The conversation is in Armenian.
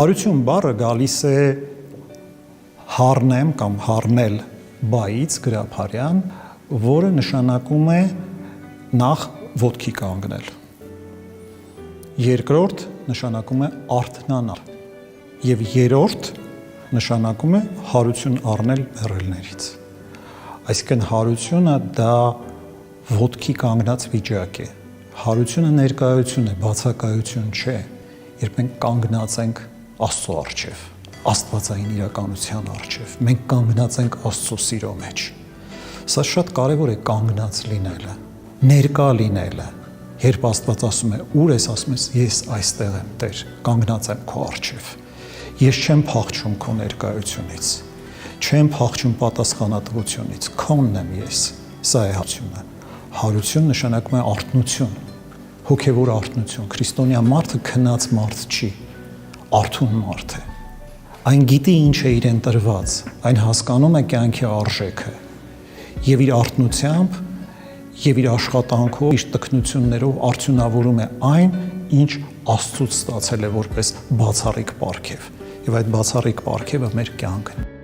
Հարություն բառը գալիս է հարնեմ կամ հարնել բայից գրաբարյան, որը նշանակում է նախ ոտքի կանգնել։ Երկրորդ նշանակում է արթնանալ։ Եվ երրորդ նշանակում է հարություն առնել մեռելներից։ Այսինքն հարությունը դա ոտքի կանգնած վիճակ է։ Հարությունը ներկայություն է, բացակայություն չէ, երբ մենք կանգնած ենք Աստծո առջև, աստվածային իրականության առջև, մենք կանգնած ենք Աստծո սիրո մեջ։ Սա շատ կարևոր է կանգնած լինելը, ներկա լինելը։ Երբ Աստված ասում է՝ ուր ես, ասում ես՝ ես այստեղ եմ, Տեր, կանգնած եմ քո առջև։ Ես չեմ փախչում քո ներկայությունից, չեմ փախչում պատասխանատվությունից, քոնն եմ ես։ Սա է հարությունը։ Հարություն նշանակում է արթնություն, հոգևոր արթնություն։ Քրիստոնյա մարդը քնած մարդ չի, արթուն մարդ է։ Այն գիտի ինչ է իրեն տրված, այն հասկանում է կյանքի արժեքը եւ իր արթնությամբ եւ իր աշխատանքով, իր տքնություններով արդյունավորում է այն, ինչ Աստծուց ստացել է որպես բացառիկ պարգև։ Եվ այդ բացառիկ պարգևը մեր կյանքն է։